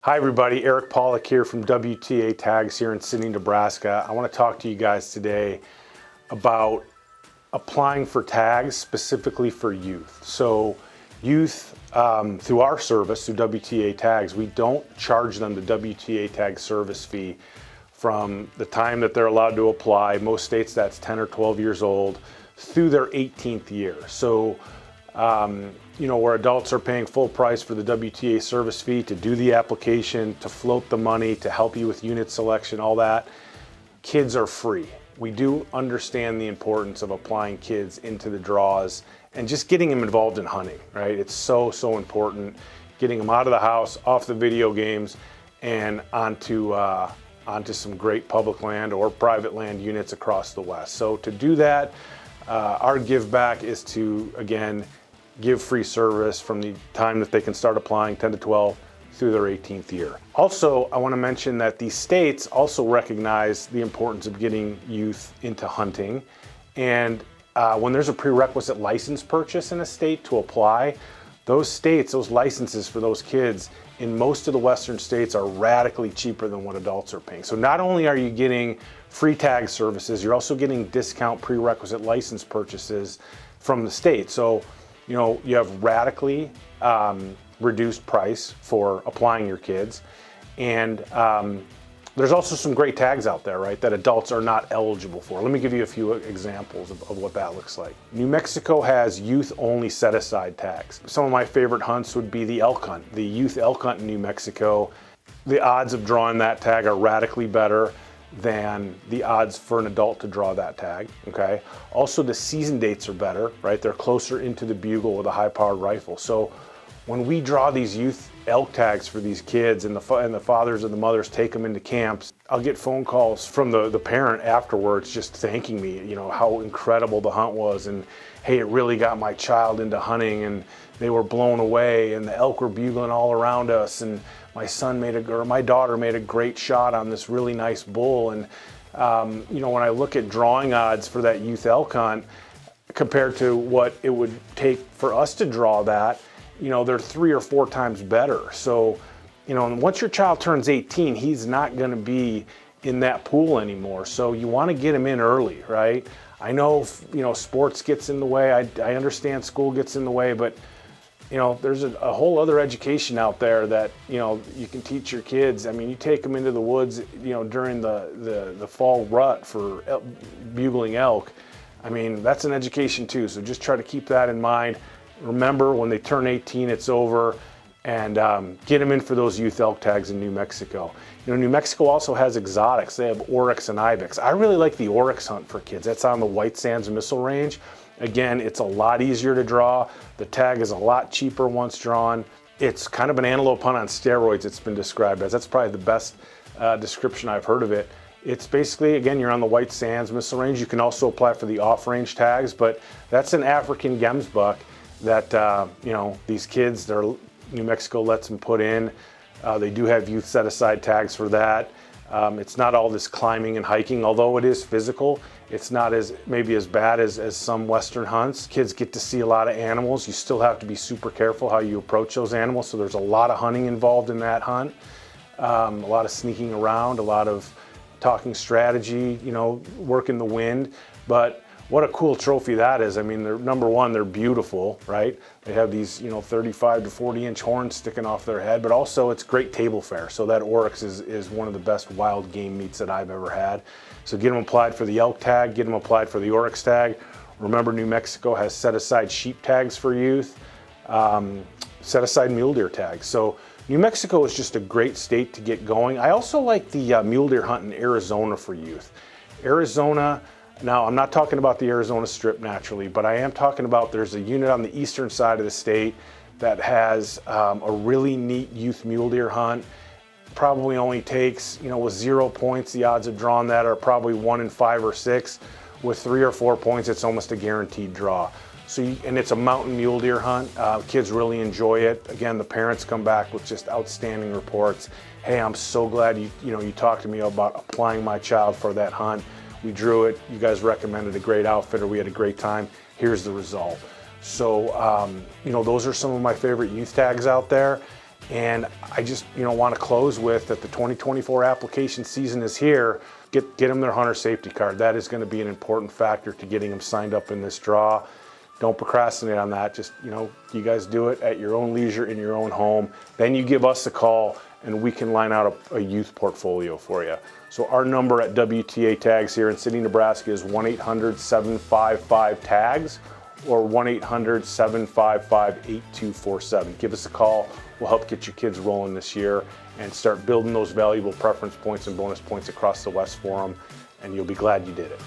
Hi everybody, Eric Pawlak here from WTA TAGS here in Sydney, Nebraska. I want to talk to you guys today about applying for tags specifically for youth. So youth, through our service, through WTA TAGS, we don't charge them the WTA TAG service fee from the time that they're allowed to apply. Most states that's 10 or 12 years old through their 18th year. So where adults are paying full price for the WTA service fee to do the application, to float the money, to help you with unit selection, all that, kids are free. We do understand the importance of applying kids into the draws and just getting them involved in hunting, right? It's so important, getting them out of the house, off the video games, and onto some great public land or private land units across the West. So to do that, our give back is to, again, give free service from the time that they can start applying, 10 to 12, through their 18th year. Also, I want to mention that these states also recognize the importance of getting youth into hunting. And when there's a prerequisite license purchase in a state to apply, those states, those licenses for those kids in most of the Western states are radically cheaper than what adults are paying. So not only are you getting free tag services, you're also getting discount prerequisite license purchases from the state. So you have radically reduced price for applying your kids. And there's also some great tags out there, right, that adults are not eligible for. Let me give you a few examples of what that looks like. New Mexico has youth-only set-aside tags. Some of my favorite hunts would be the elk hunt, the youth elk hunt in New Mexico. The odds of drawing that tag are radically better than the odds for an adult to draw that tag, okay? Also, the season dates are better, right? They're closer into the bugle with a high-powered rifle. So when we draw these youth elk tags for these kids and the fathers and the mothers take them into camps, I'll get phone calls from the parent afterwards just thanking me, how incredible the hunt was, and hey, it really got my child into hunting, and they were blown away, and the elk were bugling all around us, and my daughter made a great shot on this really nice bull. And when I look at drawing odds for that youth elk hunt compared to what it would take for us to draw that, they're 3 or 4 times better. So, once your child turns 18, he's not going to be in that pool anymore. So you want to get him in early, right? I know, sports gets in the way. I understand school gets in the way, but there's a whole other education out there that, you can teach your kids. I mean, you take them into the woods, during the fall rut for bugling elk. I mean, that's an education too. So just try to keep that in mind. Remember, when they turn 18, it's over, and get them in for those youth elk tags in New Mexico. New Mexico also has exotics. They have oryx and ibex. I really like the oryx hunt for kids. That's on the White Sands Missile Range. Again, it's a lot easier to draw. The tag is a lot cheaper once drawn. It's kind of an antelope hunt on steroids, it's been described as. That's probably the best description I've heard of it. It's basically, again, you're on the White Sands Missile Range. You can also apply for the off-range tags, but that's an African gemsbuck that, these kids, New Mexico lets them put in. They do have youth set-aside tags for that. It's not all this climbing and hiking, although it is physical. It's not maybe as bad as some Western hunts. Kids get to see a lot of animals. You still have to be super careful how you approach those animals. So there's a lot of hunting involved in that hunt. A lot of sneaking around, a lot of talking strategy, working the wind. But what a cool trophy that is. I mean, number one, they're beautiful, right? They have these, 35 to 40 inch horns sticking off their head, but also it's great table fare. So that oryx is one of the best wild game meats that I've ever had. So get them applied for the elk tag, get them applied for the oryx tag. Remember, New Mexico has set-aside sheep tags for youth, set-aside mule deer tags. So New Mexico is just a great state to get going. I also like the mule deer hunt in Arizona for youth. Arizona, now I'm not talking about the Arizona Strip naturally, but I am talking about there's a unit on the eastern side of the state that has a really neat youth mule deer hunt. Probably only takes, with 0 points, the odds of drawing that are probably 1 in 5 or 6. With 3 or 4 points, it's almost a guaranteed draw. So, and it's a mountain mule deer hunt. Kids really enjoy it. Again, the parents come back with just outstanding reports. Hey, I'm so glad you talked to me about applying my child for that hunt. We drew it. You guys recommended a great outfitter. We had a great time. Here's the result. So, those are some of my favorite youth tags out there. And I just, want to close with that the 2024 application season is here. Get them their hunter safety card. That is going to be an important factor to getting them signed up in this draw. Don't procrastinate on that. Just, you guys do it at your own leisure in your own home. Then you give us a call and we can line out a youth portfolio for you. So our number at WTA TAGS here in Sydney, Nebraska is 1-800-755-TAGS or 1-800-755-8247. Give us a call. We'll help get your kids rolling this year and start building those valuable preference points and bonus points across the West for them, and you'll be glad you did it.